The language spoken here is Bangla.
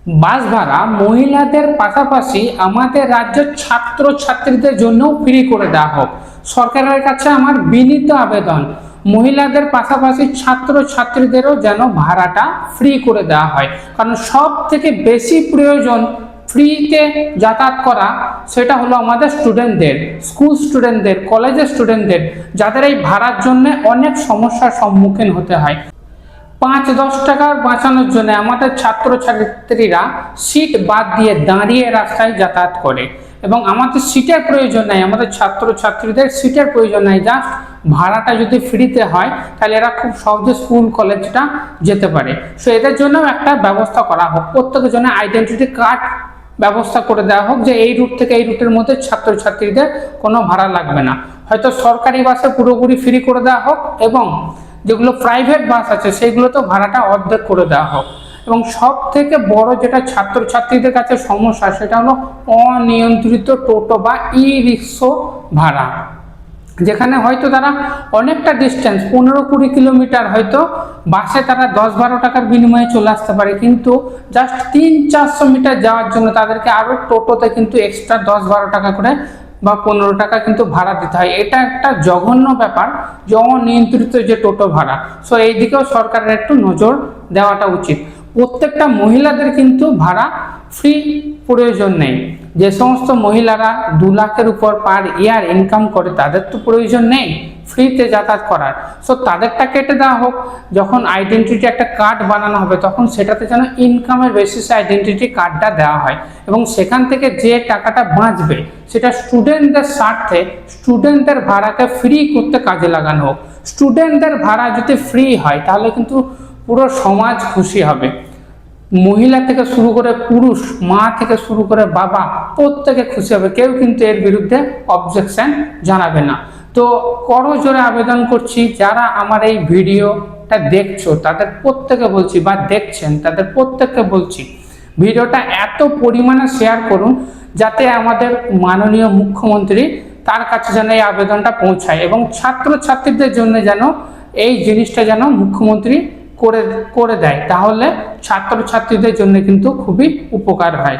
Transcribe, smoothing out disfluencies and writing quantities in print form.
বাস ভাড়া মহিলাদের পাশাপাশি আমাদের রাজ্যের ছাত্রছাত্রীদের জন্যও ফ্রি করে দেওয়া হোক। সরকারের কাছে আমার বিনীত আবেদন, মহিলাদের পাশাপাশি ছাত্রছাত্রীদেরও যেন ভাড়াটা ফ্রি করে দেওয়া হয়। কারণ সব থেকে বেশি প্রয়োজন ফ্রিতে যাতায়াত করা, সেটা হলো আমাদের স্টুডেন্টদের, স্কুল স্টুডেন্টদের, কলেজের স্টুডেন্টদের, যাদের এই ভাড়ার জন্য অনেক সমস্যার সম্মুখীন হতে হয়। 5-10 টাকা বাঁচানোর জন্য আমাদের ছাত্রছাত্রীরা সিট বাদ দিয়ে দাঁড়িয়ে রাস্তায় যাতায়াত করে, এবং আমাদের সিটের প্রয়োজন নাই, আমাদের ছাত্রছাত্রীদের সিটের প্রয়োজন নাই। জাস্ট ভাড়াটা যদি ফ্রিতে হয় তাহলে এরা খুব সহজে স্কুল কলেজটা যেতে পারে। সো এদের জন্য একটা ব্যবস্থা করা হোক, প্রত্যেকের জন্য আইডেন্টিটি কার্ড ব্যবস্থা করে দেওয়া হোক, যে এই রুট থেকে এই রুটের মধ্যে ছাত্রছাত্রীদের কোনো ভাড়া লাগবে না। হয়তো সরকারি বাসে পুরোপুরি ফ্রি করে দেওয়া হোক, এবং যেগুলো প্রাইভেট বাস আছে সেগুলোতেও ভাড়াটা অর্ধেক করে দেওয়া হোক। এবং সব থেকে বড় যেটা ছাত্রছাত্রীদের কাছে সমস্যা, সেটা হলো অনিয়ন্ত্রিত টোটো বা ই রিক্সা ভাড়া, যেখানে হয়তো তারা অনেকটা ডিস্টেন্স 15-20 কিলোমিটার হয়তো বাসে তারা 10-12 টাকার বিনিময়ে চলে আসতে পারে, কিন্তু জাস্ট 300-400 মিটার যাওয়ার জন্য তাদেরকে আরও টোটোতে কিন্তু এক্সট্রা 10-12 টাকা করে বা 15 টাকা কিন্তু ভাড়া দিতে হয়। এটা একটা জঘন্য ব্যাপার, যে অনিয়ন্ত্রিত যে টোটো ভাড়া। সো এই দিকেও সরকারের একটু নজর দেওয়াটা উচিত। প্রত্যেকটা মহিলাদের কিন্তু ভাড়া ফ্রি প্রয়োজন নেই। যে সমস্ত মহিলারা 2 লাখের উপর পার ইয়ার ইনকাম করে তাদের তো প্রয়োজন নেই ফ্রিতে যাতায়াত করার। সো তাদেরটা কেটে দেওয়া হোক। যখন আইডেন্টিটি একটা কার্ড বানানো হবে তখন সেটাতে যেন ইনকামের বেসিসে আইডেন্টিটি কার্ডটা দেওয়া হয়, এবং সেখান থেকে যে টাকাটা বাঁচবে সেটা স্টুডেন্টদের স্বার্থে স্টুডেন্টদের ভাড়াকে ফ্রি করতে কাজে লাগানো হোক। স্টুডেন্টদের ভাড়া যদি ফ্রি হয় তাহলে কিন্তু পুরো সমাজ খুশি হবে। মহিলা থেকে শুরু করে পুরুষ, মা থেকে শুরু করে বাবা, প্রত্যেকে খুশি হবে, কেউ কিন্তু এর বিরুদ্ধে অবজেকশন জানাবে না। তো করজোরে আবেদন করছি, যারা আমার এই ভিডিওটা দেখছো তাদের প্রত্যেকে বলছি, বা দেখছেন তাদের প্রত্যেককে বলছি, ভিডিওটা এত পরিমাণে শেয়ার করুন যাতে আমাদের মাননীয় মুখ্যমন্ত্রী তার কাছে যেন এই আবেদনটা পৌঁছায়, এবং ছাত্রছাত্রীদের জন্য যেন এই জিনিসটা যেন মুখ্যমন্ত্রী করে দেয়, তাহলে ছাত্রছাত্রীদের জন্য কিন্তু খুবই উপকার হয়।